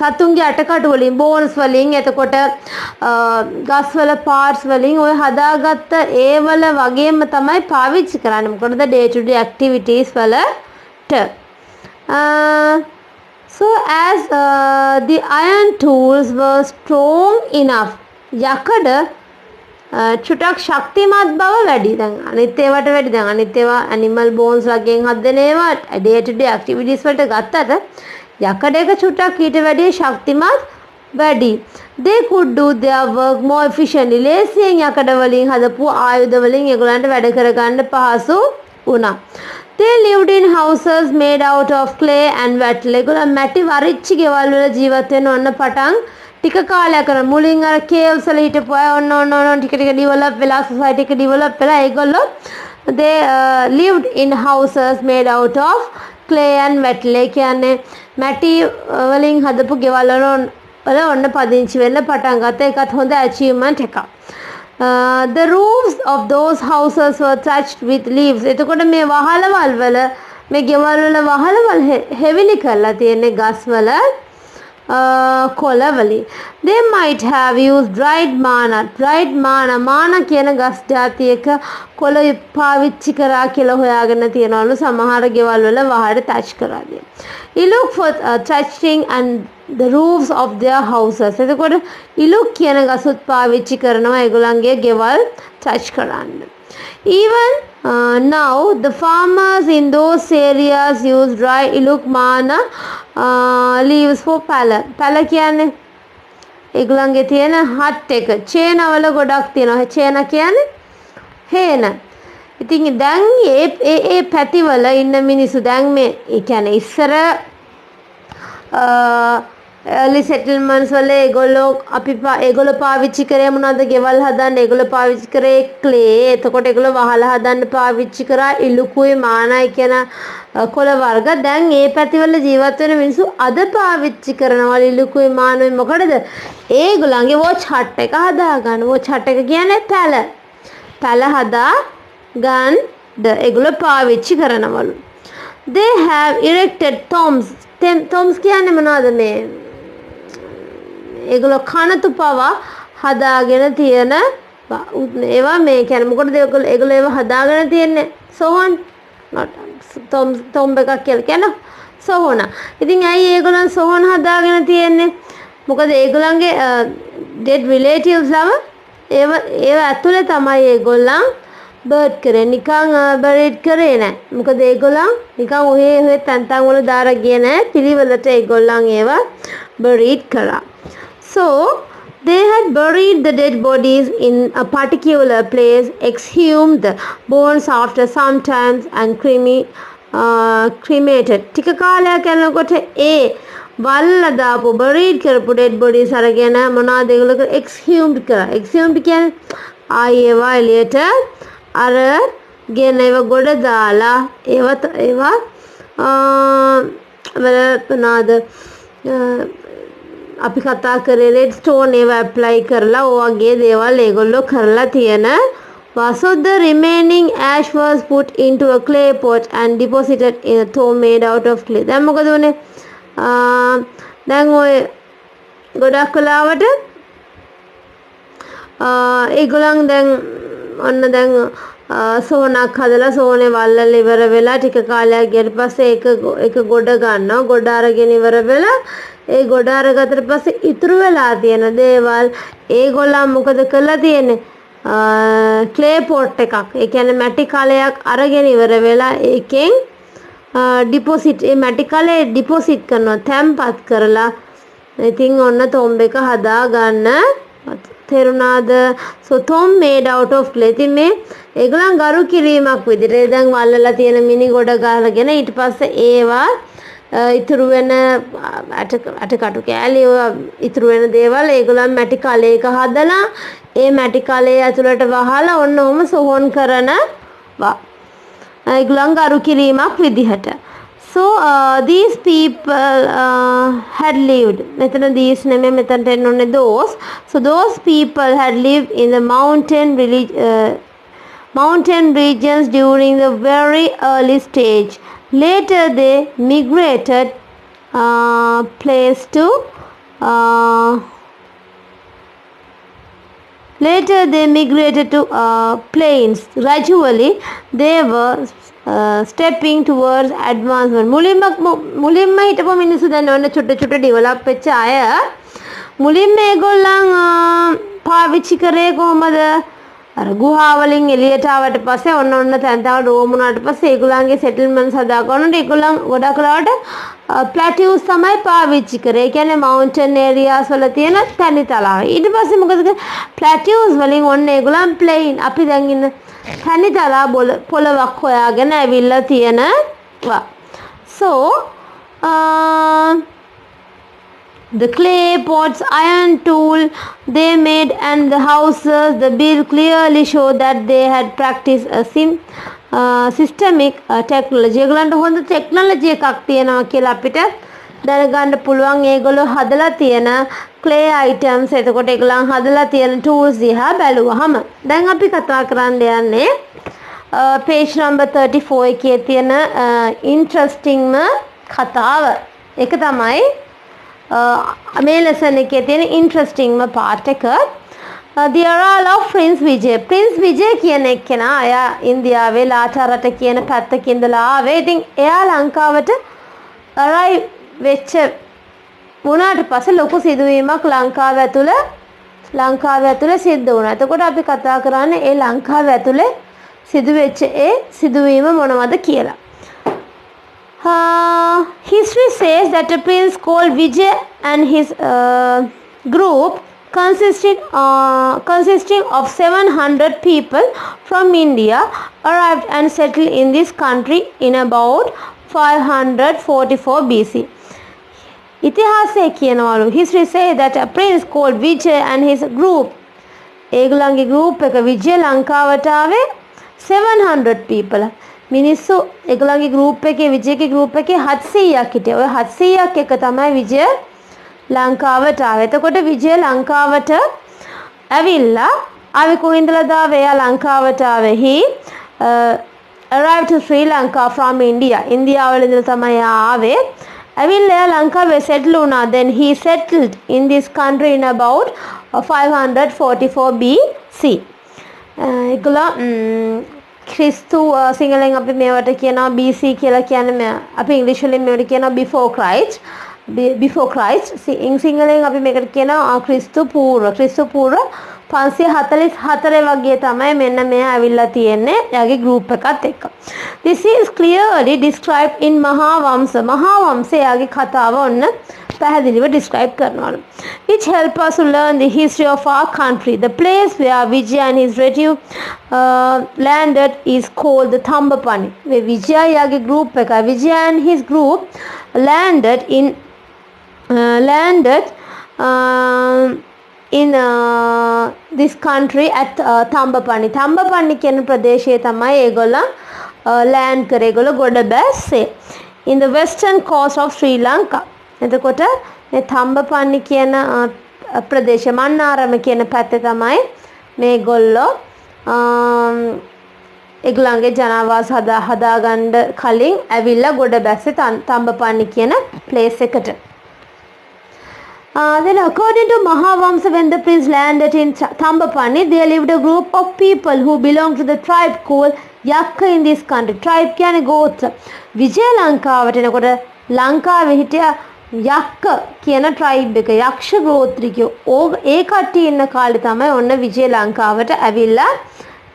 සතුන්ගේ අටකටු වලින් බෝන්ස් වලින් එතකොට ගස් වල පාර්ට්ස් වලින් ඔය හදාගත්ත ඒ වල වගේම තමයි පාවිච්චි කරන්නේ. මොකටද day to day activities වලට. So as the iron tools were strong enough, යකඩ චුටක් ශක්තිමත් බව වැඩි. දැන් අනිත් ඒවාට වැඩි. දැන් අනිත් ඒවා animal bones වගේ හදන ඒවා day to day activities වලට ගත්තට යකඩ එක චුටක් ඊට වැඩි ශක්තිමත් වැඩි. They could do their work more efficiently. ලේසියෙන් යකඩ වලින් හදපු ආයුධ වලින් ඒගොල්ලන්ට වැඩ කරගන්න පහසු වුණා. They lived in houses made out of clay and wattle. ඒගොල්ලෝ මැටි වරිච්චි ගෙවල් වල ජීවත් වෙන්න ඔන්න පටන් ටික කාලයක් කරන මුලින් අර caves වල හිටපු අය ඔන්න ටික develop වෙලා society එක develop වෙලා ඒගොල්ලෝ they lived in houses made out of clay and wattle. ඒ කියන්නේ මැටි වලින් හදපු ගෙවල් වල ඔන්න පදිංචි වෙන්න පටන් ගත්තා. ඒකත් හොඳ achievement එකක්. The roofs of those houses were thatched with leaves. එතකොට මේ වහලවල් වල මේ ගෙවල් වල වහලවල් heavily කරලා තියෙන්නේ ගස් වල කොළ වලින්. They might have used dried mana. මාන කියන ගස් జాතියක කොළ පාවිච්චි කරා කියලා හොයාගෙන තියෙනවලු සමහර ගෙවල් වල වහට thatch කරාදී. You look for thatching and the roofs of their houses. එතකොට ඉලුක් කියන ගසුත් පාවිච්චි කරනවා ඒගොල්ලන්ගේ ගෙවල් thatch කරන්න. Even now the farmers in those areas use dry iluk mana leaves for pala. Pala කියන්නේ ඒගොල්ලන්ගේ තියෙන හට් එක. චේන වල ගොඩක් තියෙනවා. චේන කියන්නේ හේන. ඉතින් දැන් ඒ පැතිවල ඉන්න මිනිස්සු දැන් මේ ඒ කියන්නේ ඉස්සර early settlements වල ඒගොල්ලෝ පාවිච්චි කරේ මොනවද ගෙවල් හදන්න ඒගොල්ලෝ පාවිච්චි කරේ clay. එතකොට ඒගොල්ලෝ වහලා හදන්න පාවිච්චි කරා ඉලුකුයි මානයි කියන කොළ වර්ග. දැන් ඒ පැතිවල ජීවත් වෙන මිනිස්සු අද පාවිච්චි කරනවා ඉලුකුයි මානයි මොකටද? ඒගොල්ලන්ගේ watch hut එක හදා ගන්න. watch hut එක කියන්නේ පැල හදා ගන්න ඒගොල්ලෝ පාවිච්චි කරනවලු. They have erected tombs. tombs කියන්නේ මොනවද මේ? ඒගොල්ලෝ කනතු පවා හදාගෙන තියෙන ඒවා මේ කියන්නේ මොකටද ඒගොල්ලෝ ඒවා හදාගෙන තියෙන්නේ? සෝහන් not tomb එකක් කියලා කියන සෝහන. ඉතින් ඇයි ඒගොල්ලන් සෝහන් හදාගෙන තියෙන්නේ? මොකද ඒගොල්ලන්ගේ dead relatives ලව ඒව ඇතුලේ තමයි ඒගොල්ලන් බර්ඩ් කරේ. නිකන් බරිඩ් කරේ නෑ. මොකද ඒගොල්ලන් නිකන් ඔහේ තැන් වල දාලා ගියේ නෑ. පිළිවෙලට ඒගොල්ලන් ඒවා බරිඩ් කරා. So they had buried the dead bodies in a particular place, exhumed the bones after some time and cremated. ටික කාලයක් යනකොට ඒ වල්ලා දාපු buried කරපු dead bodies අරගෙන මොනවද ඒගොල්ලෝ exhumed කරා. exhumed කියන්නේ ආයෙවා එළියට අරගෙන ඒව ගොඩ දාලා ඒවා මොනවද අපි කතා කරේ රෙඩ් ස්ටෝන් ඒවා ඇප්ලයි කරලා ඔයගේ දේවල් ඒගොල්ලෝ කරලා තියෙනවා. So the remaining ash was put into a clay pot and deposited in a tomb made out of clay. දැන් මොකද උනේ? දැන් ඔය ගොඩක් වෙලාවට ඒගොල්ලන් දැන් ඔන්න දැන් සෝනක් හදලා සෝනේ වල්ලල ඉවර වෙලා ටික කාලයක් ගියට පස්සේ ඒක ගොඩ ගන්නවා. ගොඩ අරගෙන ඉවර වෙලා ඒ ගොඩ අරගත්තට පස්සේ ඉතුරු වෙලා තියෙන දේවල් ඒගොල්ලන් මොකද කරලා තියෙන්නේ? ක්ලේ පොට් එකක්. ඒ කියන්නේ මැටි කලයක් අරගෙන ඉවර වෙලා ඒකෙන් ඩිපොසිට් ඒ මැටි කලේ ඩිපොසිට් කරනවා තැම්පත් කරලා. ඉතින් ඔන්න tomb එක හදා ගන්න තේරුණාද? so tomb made out of clay. ඉතින් මේ ඒගොල්ලන් ගරු කිරීමක් විදිහට දැන් වල්ලලා තියෙන මිනි ගොඩ ගහගෙන ඊට පස්සේ ඒවා ඉතුරු වෙන අටකටු කෑලි ඉතුරු වෙන දේවල් ඒගොල්ලන් මැටි කලයක හදලා ඒ මැටි කලයේ ඇතුළට වහලා ඔන්න ඔහම සොහොන් කරනවා. ඒගොල්ලන් ගරු කිරීමක් විදිහට. So these people had lived. මෙතන these නෙමෙයි මෙතනට එන්න ඕනේ those. So those people had lived in the mountain regions during the very early stage. Later they migrated to plains. Gradually they were stepping towards advancement. මුලින්ම හිටපු මිනිස්සු දැන් ඔන්න චුට්ට ඩෙවලොප් වෙච්ච අය මුලින්ම ඒගොල්ලන් පාවිච්චි කරේ කොහමද? අර ගුහා වලින් එළියට ආවට පස්සේ ඔන්න තැන් රෝම වුණාට පස්සේ ඒගොල්ලන්ගේ සෙටල්මන්ට්ස් හදාගන්නට ඒගොල්ලන් ගොඩක් වෙලාවට ප්ලැටියුස් තමයි පාවිච්චි කරේ. ඒ කියන්නේ මවුන්ටන් ඒරියාස් වල තියෙන තැනි තලාව. ඊට පස්සේ මොකද ප්ලැටියුස් වලින් ඔන්න ඒගොල්ලන් ප්ලේන් අපි දැන් ඉන්න තැනි තලා පොළවක් හොයාගෙන ඇවිල්ලා තියෙනවා. So the clay pots, iron tool they made and the houses, the bill clearly show that they had practiced a systemic technology. ඒගොල්ලන්ට හොඳ ටෙක්නොලොජි එකක් තියෙනවා කියලා අපිට දැනගන්න පුළුවන්. ඒගොල්ලෝ හදලා තියෙන clay items එතකොට ඒගොල්ලන් හදලා තියෙන tools දිහා බැලුවහම දැන් අපි කතා කරන්න යන්නේ page number 34 එකේ තියෙන interestingම කතාව. ඒක තමයි මේ lesson එකේ තියෙන interestingම part එක. The arrival of Prince Vijay. Prince Vijay කියන එක්කෙනා අය ඉන්දියාවේ ලාටා රට කියන පැත්තක ඉඳලා ආවේ. ඉතින් එයා ලංකාවට arrive වෙච්ච වුණාට පස්සේ ලොකු සිදුවීමක් ලංකාව ඇතුළේ සිද්ධ වුණා. එතකොට අපි කතා කරන්නේ ඒ ලංකාව ඇතුළේ සිදුවෙච්ච ඒ සිදුවීම මොනවද කියලා. History says that a prince called Vijay and his group consisting of 700 people from India arrived and settled in this country in about 544 BC. ඉතිහාසයේ කියනවලු history says that a prince called Vijay and his group ඒගොල්ලන්ගේ group එක විජය ලංකාවට ආවේ 700 people. මිනිස්සු ඒගොල්ලන්ගේ group එකේ විජයගේ group එකේ 700ක් හිටියා. ඔය 700ක් එක තමයි විජය ලංකාවට ආවේ. එතකොට විජය ලංකාවට ඇවිල්ලා ආවේ කොහින්දලාද ආවේ? එයා ලංකාවට ආවේ arrived to Sri Lanka from India. ඉන්දියාවල ඉඳලා තමයි ආවේ. ඇවිල්ලා ලංකාවේ settle වුණා. Then he settled in this country in about 544 BC. ඒගොල්ලෝ ක්‍රිස්තු සිංහලෙන් අපි මේවට කියනවා BC කියලා කියන්නේ අපි ඉංග්‍රීසි වලින් මේවට කියනවා before Christ. සිංහලෙන් අපි මේකට කියනවා ක්‍රිස්තු පූර්ව 544 වගේ තමයි මෙන්න මෙයා ඇවිල්ලා තියෙන්නේ එයාගේ group එකත් එක්ක. This is clearly described in Mahavamsa. Mahavamsa එයාගේ කතාව ඔන්න පැහැදිලිව describe කරනවලු. Which help us to learn the history of our country. The place where Vijaya and his retinue landed is called the Thambapani. Where Vijaya යාගේ group එක Vijaya and his group landed in this country at Thambapani. Thambapani කියන ප්‍රදේශයේ තමයි ඒගොල්ලෝ land කරේ. ඒගොල්ලෝ ගොඩ බැස්සේ in the western coast of Sri Lanka. එතකොට මේ Thambapani කියන ප්‍රදේශ මන්නාරම කියන පැත්තේ තමයි මේගොල්ලෝ ඒගොල්ලන්ගේ ජනාවාස හදාගන්න කලින් ඇවිල්ලා ගොඩ බැස්සේ Thambapani කියන place එකට. Then according to Mahavamsa, when the prince landed in Thambapani, there lived a group of people who belonged to the tribe called Yakka in this country. Tribe කියන්නේ ගෝත්‍ර. විජය ලංකාවට එනකොට ලංකාවේ හිටිය යක්ක කියන tribe එක යක්ෂ ගෝත්‍රිකයෝ ඒ කට්ටිය ඉන්න කාලේ තමයි ඔන්න විජය ලංකාවට ඇවිල්ලා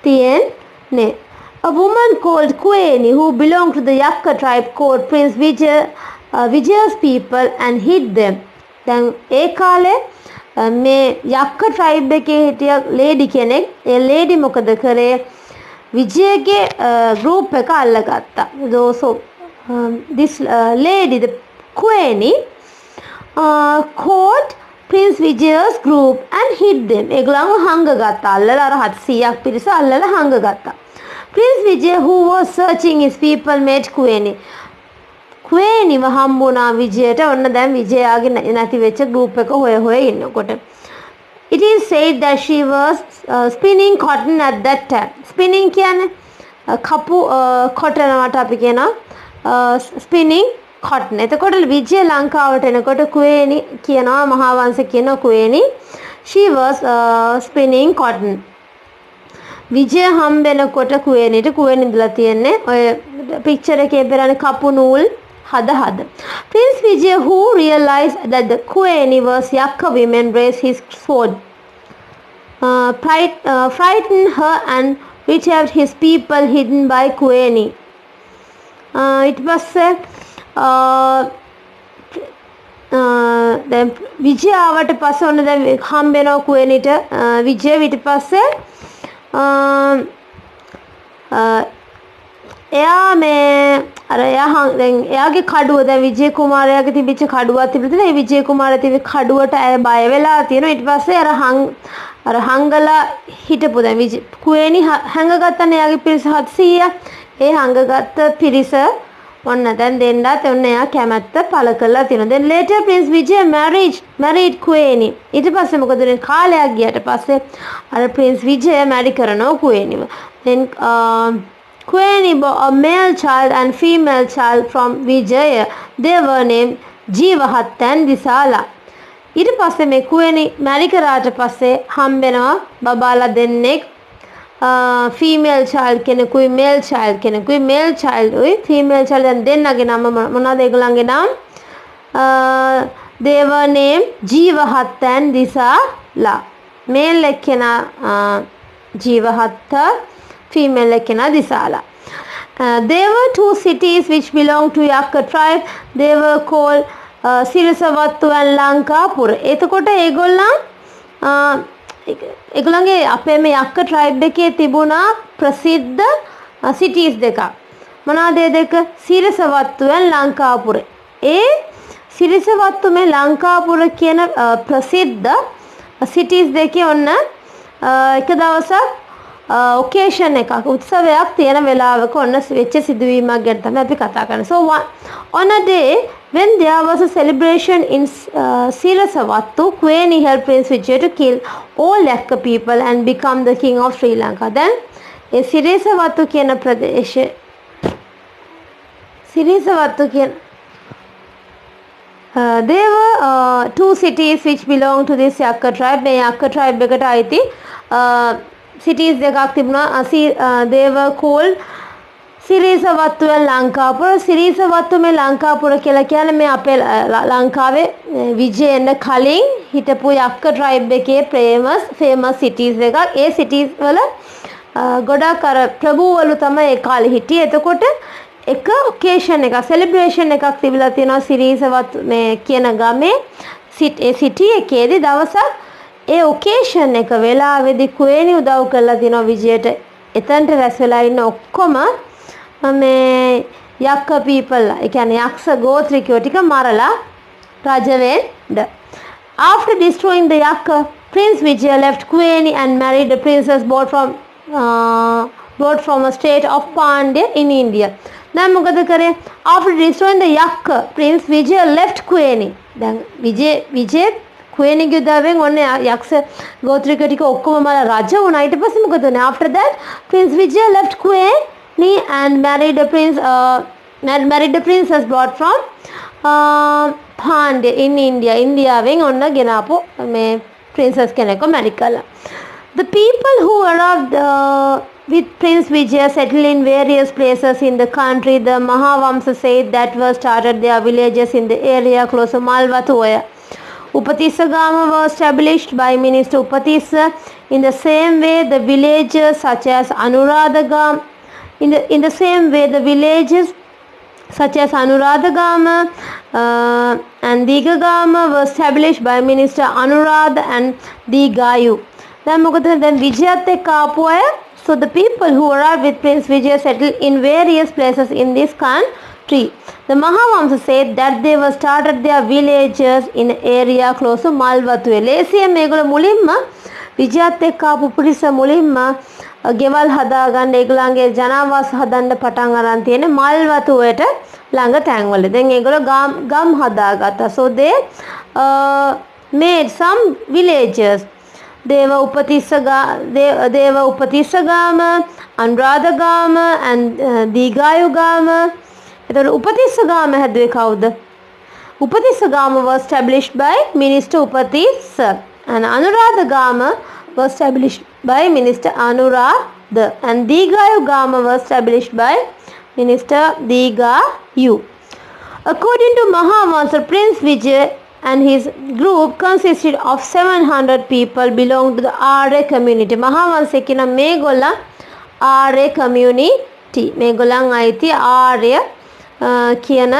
තියෙන්නේ. A woman called Kueni who belonged to the Yakka tribe called Prince Vijaya's people and hid them. දැන් ඒ කාලේ මේ යක්ක tribe එකේ හිටිය lady කෙනෙක් ඒ lady මොකද කරේ විජයගේ group එක අල්ලගත්තා. So this lady the Kueni caught Prince Vijaya's group and hid them. ඒගොල්ලන්ව හංගගත්තා. අල්ලලා අර 700ක් පිරිස අල්ලලා හංගගත්තා. Prince Vijaya who was searching his people met Kueni. Kueniව හම්බුණා විජයට. ඔන්න දැන් විජයාගේ නැති වෙච්ච group එක හොය ඉන්නකොට. It is said that she was spinning cotton at that time. Spinning කියන්නේ කපු කොටනවට අපි කියනවා spinning cotton. එතකොට විජය ලංකාවට එනකොට කුවේනි කියනවා මහාවංශ කියන කුවේනි she was spinning cotton. විජය හම්බෙනකොට කුවේනිට ඉඳලා තියෙන්නේ ඔය picture එකේ පෙරණ කපු නූල් හද. Prince Vijaya who realized that the Kueni was Yakka women raised his sword, frightened her and retrieved his people hidden by Kueni. It was then Vijaya ආවට පස්සේ ඔන්න දැන් හම්බෙනවා කුවේනිට විජය ඊට පස්සේ එයා මේ අර එයා දැන් එයාගේ කඩුව දැන් විජය කුමාරයාගේ තිබිච්ච කඩුවක් තිබුණා. ඒ විජය කුමාරයා තිබි කඩුවට ඇය බය වෙලා තියෙනවා. ඊට පස්සේ අර හංගලා හිටපු දැන් විජය කුවේනි හංගගත්තනේ එයාගේ පිරිස 700. ඒ හංගගත්ත පිරිස ඔන්න දැන් දෙන්නත් ඔන්න එයා කැමැත්ත පළ කරලා තියෙනවා. Then later Prince Vijaya married Kueni. ඊට පස්සේ මොකද වෙන්නේ කාලයක් ගියට පස්සේ අර Prince Vijaya marry කරනවා කුවේනිව. Then Kueni bore a male child and female child from Vijaya. They were named Jeevahatta and Disala. ඊට පස්සේ මේ කුවේනි marry කරාට පස්සේ හම්බෙනවා බබාලා දෙන්නෙක් female child කෙනෙකුයි male child කෙනෙකුයි male child උයි female child දැන් දෙන්නගේ නම මොනවද ඒගොල්ලන්ගේ නම් they were named Jeevahatta and Disala. male එක්කෙනා Jeevahatta, female එක්කෙනා Disala. There were two cities which belonged to Yakka tribe. They were called Sirisavattu and Lankapura. එතකොට ඒගොල්ලන්ගේ අපේ මේ යක්ක tribe එකේ තිබුණා ප්‍රසිද්ධ cities දෙකක්. මොනවාද ඒ දෙක? සිරිසවත්තු and ලංකාපුර. ඒ සිරිසවත්තු මේ ලංකාපුර කියන ප්‍රසිද්ධ cities දෙකේ ඔන්න එක දවසක් occasion එකක් උත්සවයක් තියෙන වෙලාවක ඔන්න වෙච්ච සිදුවීමක් ගැන තමයි අපි කතා කරන්නේ. So on a day when there was a celebration in Sirisavattu, Kueni helped Prince Vijaya to kill all Yakka people and become the king of Sri Lanka. Then ඒ සිරිසවත්තු කියන ප්‍රදේශය සිරිසවත්තු කියන there were two cities which belong to this Yakka tribe. මේ Yakka tribe එකට අයිති cities දෙකක් තිබුණා. they were called සිරිසවත්තු and ලංකාපුර. සිරිසවත්තු මේ ලංකාපුර කියලා කියන්නේ මේ අපේ ලංකාවේ විජේන්න කලින් හිටපු Yakka tribe එකේ famous cities එකක්. ඒ cities වල ගොඩක් අර ප්‍රභූවලු තමයි ඒ කාලේ හිටියේ. එතකොට එක ඔකේෂන් එකක් සෙලිබ්‍රේෂන් එකක් තිබිලා තියෙනවා සිරිසවත් මේ කියන ගමේ ඒ සිටි එකේදී දවසක් ඒ ඔකේෂන් එක වෙලාවේදී කුවේණි උදව් කරලා තියෙනවා විජයට. එතනට රැස් වෙලා ඉන්න ඔක්කොම මේ යක්ක people ඒ කියන්නේ යක්ෂ ගෝත්‍රිකයෝ ටික මරලා රජ වෙන්න. After destroying the Yakka, Prince Vijaya left Kuweni and married a princess brought from a state of Pandya in India. දැන් මොකද කරේ? After destroying the Yakka, Prince Vijaya left Kuweni. දැන් විජේ කුවේණිගේ උදව්වෙන් ඔන්න යක්ෂ ගෝත්‍රික ටික ඔක්කොම මල රජ වුණා. ඊට පස්සේ මොකද උනේ? After that, Prince Vijaya left Kuweni and married a princess brought from Pandya in India. ඉන්දියාවෙන් ඔන්න ගෙනාපු මේ princess කෙනෙක්ව marry කළා. The people who arrived with Prince Vijaya settled in various places in the country. The Mahavamsa said that were started their villages in the area close to Malvatuoya. Upatissagama was established by Minister Upatissa. In the same way, the villages such as Anuradhagam, in the same way, the villages such as Anuradhagama and Digagama were established by Minister Anuradha and Digayu. Then Vijayat එක්ක ආපු අය, so the people who arrived with Prince Vijaya settled in various places in this country. The Mahavamsa said that they were started their villages in area close to Malvathuwe. ලේසියෙන් මේගොල්ලෝ මුලින්ම විජයත් එක්ක ආපු පුරිස මුලින්ම ගෙවල් හදාගන්න ඒගොල්ලන්ගේ ජනාවාස හදන්න පටන් අරන් තියෙන මල්වතුවට ළඟ තැන්වල. දැන් ඒගොල්ලෝ ගම් හදාගත්තා. So they made some villages. Deva Upatissagama, Anuradhagama and Digayugama. එතකොට උපතිස්සගාම හැදුවේ කවුද? උපතිස්සගාම was established by Minister Upatissa and Anuradhagama was established by Minister Anuradha and Digayugama was established by Minister Digayu. According to Mahavamsa, Prince Vijay and his group consisted of 700 people belonged to the Arya community. Mahavamsa කියන මේගොල්ලන් Arya community. මේගොල්ලන් අයිති Arya කියන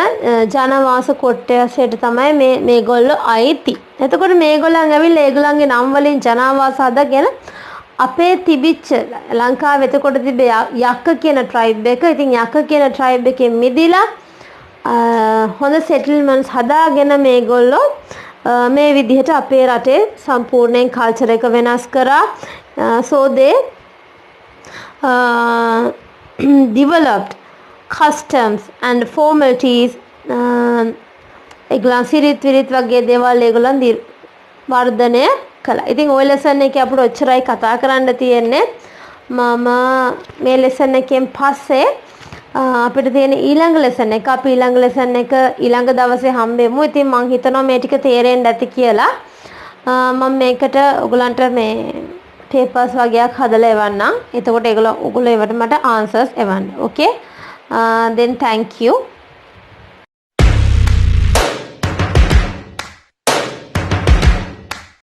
ජනවාස කොට්ටයසට තමයි මේගොල්ලෝ අයිති. එතකොට මේගොල්ලන් ඇවිල්ලා ඒගොල්ලන්ගේ නම් වලින් ජනවාස හදාගෙන අපේ තිබිච්ච ලංකාවේ එතකොට තිබේ යක්ක කියන ට්‍රයිබ් එක. ඉතින් යක්ක කියන ට්‍රයිබ් එකෙන් මිදිලා හොඳ සෙටල්මන්ට්ස් හදාගෙන මේගොල්ලෝ මේ විදිහට අපේ රටේ සම්පූර්ණයෙන් කල්චර් එක වෙනස් කරා. So they developed customs and formalities. ඒගොල්ලන් සිරිත් විරිත් වගේ දේවල් ඒගොල්ලන් වර්ධනය කළා. ඉතින් ওই ලෙසන් එකේ අපිට ඔච්චරයි කතා කරන්න තියෙන්නේ. මම මේ ලෙසන් එකෙන් පස්සේ අපිට තියෙන ඊළඟ ලෙසන් එක අපි ඊළඟ ලෙසන් එක ඊළඟ දවසේ හම්බෙමු. ඉතින් මම හිතනවා මේ ටික තේරෙන්න ඇති කියලා. මම මේකට ඔයගලන්ට මේ papers වගේක් හදලා එවන්නම්. එතකොට ඔයගොල්ලෝ ඒවට මට answers එවන්න. Okay? Then thank you.